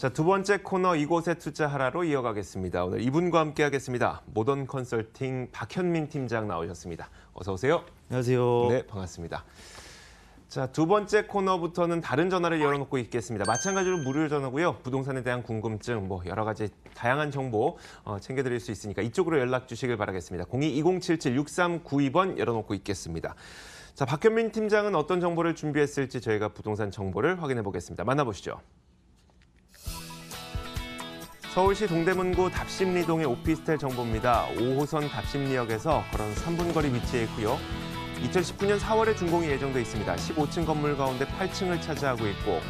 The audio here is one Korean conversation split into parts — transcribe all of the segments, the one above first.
자, 두 번째 코너 이곳에 투자하라로 이어가겠습니다. 오늘 이분과 함께 하겠습니다. 모던 컨설팅 박현민 팀장 나오셨습니다. 어서 오세요. 안녕하세요. 네, 반갑습니다. 자, 두 번째 코너부터는 다른 전화를 열어놓고 있겠습니다. 마찬가지로 무료 전화고요. 부동산에 대한 궁금증, 여러 가지 다양한 정보 챙겨드릴 수 있으니까 이쪽으로 연락 주시길 바라겠습니다. 02-2077-6392번 열어놓고 있겠습니다. 자, 박현민 팀장은 어떤 정보를 준비했을지 저희가 부동산 정보를 확인해 보겠습니다. 만나보시죠. 서울시 동대문구 답심리동의 오피스텔 정보입니다. 5호선 답심리역에서 걸어서 3분 거리 위치해 있고요. 2019년 4월에 준공이 예정돼 있습니다. 15층 건물 가운데 8층을 차지하고 있고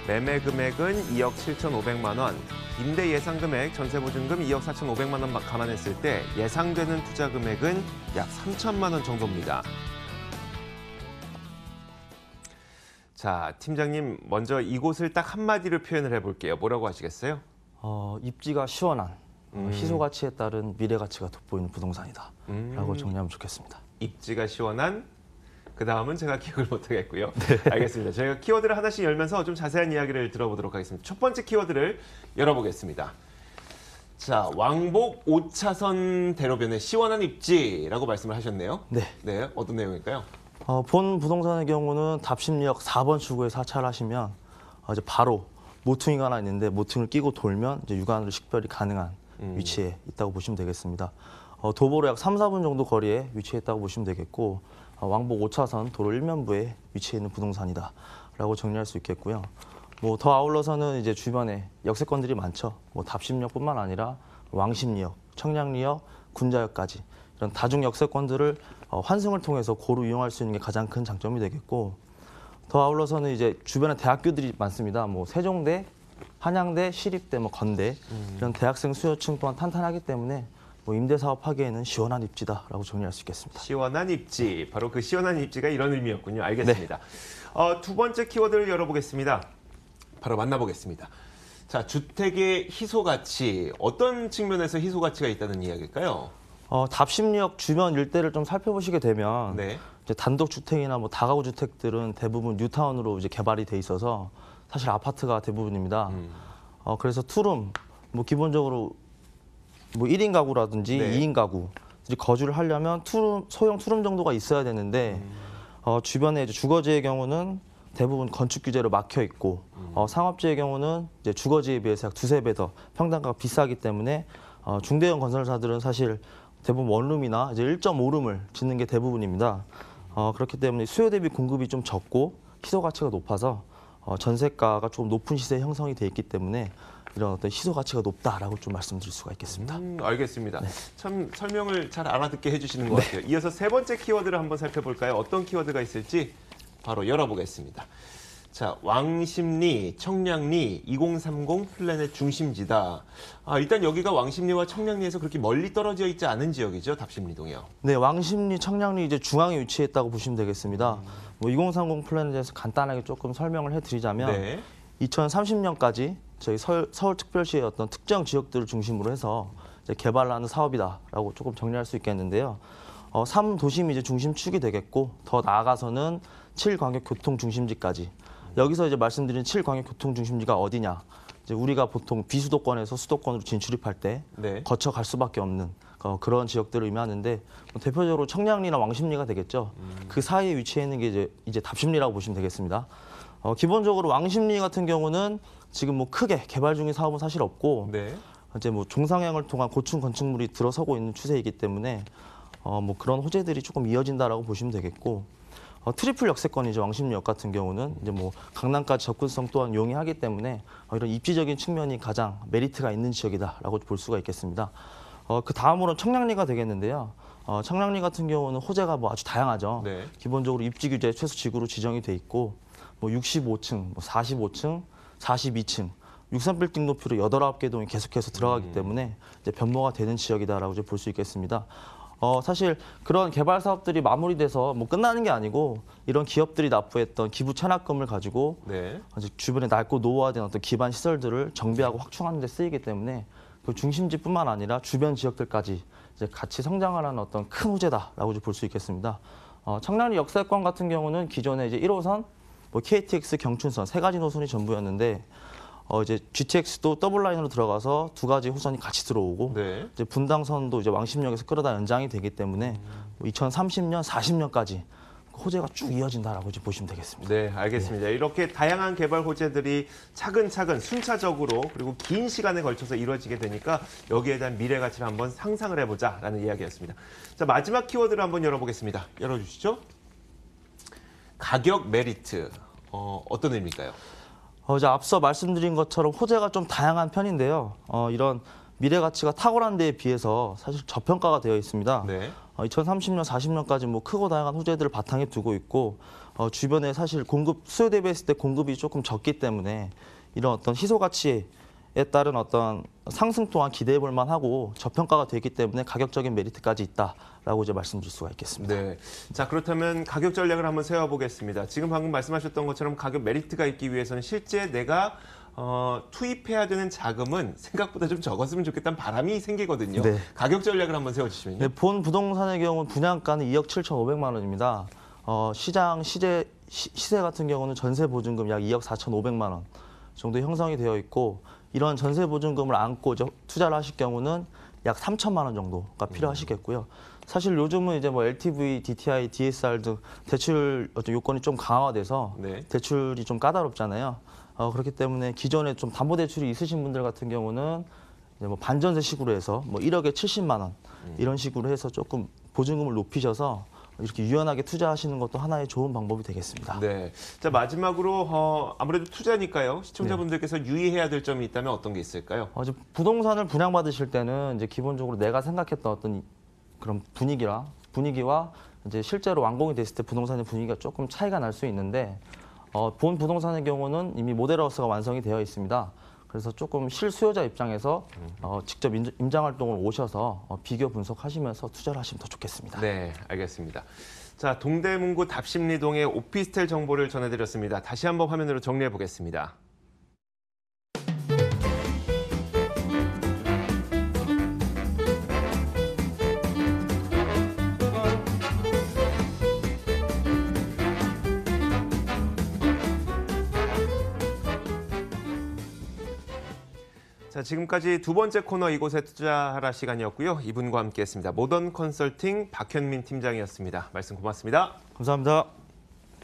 매매 금액은 2억 7,500만 원, 임대 예상 금액, 전세 보증금 2억 4,500만 원 감안했을 때 예상되는 투자 금액은 약 3천만 원 정도입니다. 자, 팀장님 먼저 이곳을 딱 한마디로 표현을 해볼게요. 뭐라고 하시겠어요? 입지가 시원한 희소 가치에 따른 미래 가치가 돋보이는 부동산이다 라고 정리하면 좋겠습니다. 입지가 시원한, 그 다음은 제가 기억을 못하겠고요. 네. 알겠습니다. 저희가 키워드를 하나씩 열면서 좀 자세한 이야기를 들어보도록 하겠습니다. 첫 번째 키워드를 열어보겠습니다. 자, 왕복 5차선 대로변의 시원한 입지라고 말씀을 하셨네요. 네. 네, 어떤 내용일까요? 본 부동산의 경우는 답심리역 4번 출구에 사찰을 하시면 이제 바로 모퉁이가 하나 있는데 모퉁이를 끼고 돌면 이제 육안으로 식별이 가능한 위치에 있다고 보시면 되겠습니다. 도보로 약 3, 4분 정도 거리에 위치해 있다고 보시면 되겠고 왕복 5차선 도로 일면부에 위치해 있는 부동산이다라고 정리할 수 있겠고요. 더 아울러서는 이제 주변에 역세권들이 많죠. 답심역뿐만 아니라 왕십리역, 청량리역, 군자역까지 이런 다중 역세권들을 환승을 통해서 고루 이용할 수 있는 게 가장 큰 장점이 되겠고, 더 아울러서는 이제 주변에 대학교들이 많습니다. 세종대, 한양대, 시립대, 건대 이런 대학생 수요층 또한 탄탄하기 때문에 임대 사업하기에는 시원한 입지다라고 정리할 수 있겠습니다. 시원한 입지, 바로 그 시원한 입지가 이런 의미였군요. 알겠습니다. 네. 두 번째 키워드를 열어보겠습니다. 바로 만나보겠습니다. 자, 주택의 희소 가치, 어떤 측면에서 희소 가치가 있다는 이야기일까요? 답심리역 주변 일대를 좀 살펴보시게 되면 네. 이제 단독주택이나 다가구 주택들은 대부분 뉴타운으로 이제 개발이 돼 있어서 사실 아파트가 대부분입니다. 그래서 투룸, 기본적으로 1인 가구라든지 네. 2인 가구들이 거주를 하려면 소형 투룸 정도가 있어야 되는데 주변에 이제 주거지의 경우는 대부분 건축 규제로 막혀 있고 상업지의 경우는 이제 주거지에 비해서 약 2~3배 더 평당가가 비싸기 때문에 중대형 건설사들은 사실 대부분 원룸이나 이제 1.5룸을 짓는 게 대부분입니다. 그렇기 때문에 수요 대비 공급이 좀 적고 희소 가치가 높아서 전세가가 조금 높은 시세에 형성이 돼 있기 때문에 이런 어떤 희소 가치가 높다라고 좀 말씀드릴 수가 있겠습니다. 알겠습니다. 네. 참 설명을 잘 알아듣게 해주시는 것 같아요. 이어서 세 번째 키워드를 한번 살펴볼까요? 어떤 키워드가 있을지 바로 열어보겠습니다. 자, 왕십리, 청량리, 2030 플랜의 중심지다. 일단 여기가 왕십리와 청량리에서 그렇게 멀리 떨어져 있지 않은 지역이죠, 답심리동이요. 네, 왕십리, 청량리 이제 중앙에 위치했다고 보시면 되겠습니다. 2030 플랜에 대해서 간단하게 조금 설명을 해드리자면 네. 2030년까지 저희 서울특별시의 어떤 특정 지역들을 중심으로 해서 이제 개발을 하는 사업이다라고 조금 정리할 수 있겠는데요. 3도심이 이제 중심축이 되겠고 더 나아가서는 7광역교통중심지까지. 여기서 이제 말씀드린 7광역교통중심지가 어디냐? 이제 우리가 보통 비수도권에서 수도권으로 진출입할 때 네. 거쳐 갈 수밖에 없는 그런 지역들을 의미하는데 대표적으로 청량리나 왕십리가 되겠죠. 그 사이에 위치해 있는 게 이제 답심리라고 보시면 되겠습니다. 기본적으로 왕십리 같은 경우는 지금 크게 개발 중인 사업은 사실 없고 네. 이제 종상향을 통한 고층 건축물이 들어서고 있는 추세이기 때문에 그런 호재들이 조금 이어진다라고 보시면 되겠고, 트리플 역세권이죠. 왕십리역 같은 경우는 이제 강남까지 접근성 또한 용이하기 때문에 이런 입지적인 측면이 가장 메리트가 있는 지역이다라고 볼 수가 있겠습니다. 그 다음으로 청량리가 되겠는데요. 청량리 같은 경우는 호재가 아주 다양하죠. 네. 기본적으로 입지 규제 최소 지구로 지정이 돼 있고 65층, 45층, 42층, 63빌딩 높이로 8, 9개 동이 계속해서 들어가기 때문에 이제 변모가 되는 지역이다라고 볼 수 있겠습니다. 사실 그런 개발 사업들이 마무리돼서 끝나는 게 아니고 이런 기업들이 납부했던 기부 체납금을 가지고 네. 아직 주변에 낡고 노후화된 어떤 기반 시설들을 정비하고 확충하는 데 쓰이기 때문에 그 중심지뿐만 아니라 주변 지역들까지 이제 같이 성장하는 어떤 큰 호재다라고 볼 수 있겠습니다. 청량리 역세권 같은 경우는 기존에 이제 1호선, KTX 경춘선 세 가지 노선이 전부였는데 이제 GTX도 더블 라인으로 들어가서 두 가지 호선이 같이 들어오고 네. 이제 분당선도 이제 왕십역에서 끌어다 연장이 되기 때문에 2030년, 40년까지 호재가 쭉 이어진다라고 이제 보시면 되겠습니다. 네, 알겠습니다. 이렇게 다양한 개발 호재들이 차근차근 순차적으로 그리고 긴 시간에 걸쳐서 이루어지게 되니까 여기에 대한 미래 가치를 한번 상상을 해보자라는 이야기였습니다. 자, 마지막 키워드를 한번 열어보겠습니다. 열어주시죠. 가격 메리트. 어떤 의미일까요? 이제 앞서 말씀드린 것처럼 호재가 좀 다양한 편인데요. 이런 미래 가치가 탁월한 데에 비해서 사실 저평가가 되어 있습니다. 네. 2030년, 40년까지 뭐 크고 다양한 호재들을 바탕에 두고 있고 주변에 사실 공급 수요 대비했을 때 공급이 조금 적기 때문에 이런 어떤 희소 가치에 따른 어떤 상승 또한 기대해 볼 만하고 저평가가 되기 때문에 가격적인 메리트까지 있다라고 이제 말씀드릴 수가 있겠습니다. 네. 자, 그렇다면 가격 전략을 한번 세워보겠습니다. 지금 방금 말씀하셨던 것처럼 가격 메리트가 있기 위해서는 실제 내가 투입해야 되는 자금은 생각보다 좀 적었으면 좋겠다는 바람이 생기거든요. 네. 가격 전략을 한번 세워주시면요. 네, 본 부동산의 경우는 분양가는 2억 7,500만 원입니다. 시장 시세 같은 경우는 전세 보증금 약 2억 4,500만 원 정도 형성이 되어 있고 이런 전세 보증금을 안고 투자를 하실 경우는 약 3천만 원 정도가 필요하시겠고요. 사실 요즘은 이제 뭐 LTV, DTI, DSR 등 대출 어떤 요건이 좀 강화돼서 네. 대출이 좀 까다롭잖아요. 그렇기 때문에 기존에 좀 담보대출이 있으신 분들 같은 경우는 이제 뭐 반전세식으로 해서 뭐 1억에 70만 원 이런 식으로 해서 조금 보증금을 높이셔서 이렇게 유연하게 투자하시는 것도 하나의 좋은 방법이 되겠습니다. 네. 자, 마지막으로 아무래도 투자니까요. 시청자분들께서 유의해야 될 점이 있다면 어떤 게 있을까요? 이제 부동산을 분양받으실 때는 이제 기본적으로 내가 생각했던 어떤 그런 분위기와 이제 실제로 완공이 됐을 때 부동산의 분위기가 조금 차이가 날 수 있는데 본 부동산의 경우는 이미 모델하우스가 완성이 되어 있습니다. 그래서 조금 실수요자 입장에서 직접 임장 활동을 오셔서 비교 분석하시면서 투자를 하시면 더 좋겠습니다. 네, 알겠습니다. 자, 동대문구 답심리동의 오피스텔 정보를 전해드렸습니다. 다시 한번 화면으로 정리해 보겠습니다. 자, 지금까지 두 번째 코너 이곳에 투자하라 시간이었고요. 이분과 함께했습니다. 모던 컨설팅 박현민 팀장이었습니다. 말씀 고맙습니다. 감사합니다.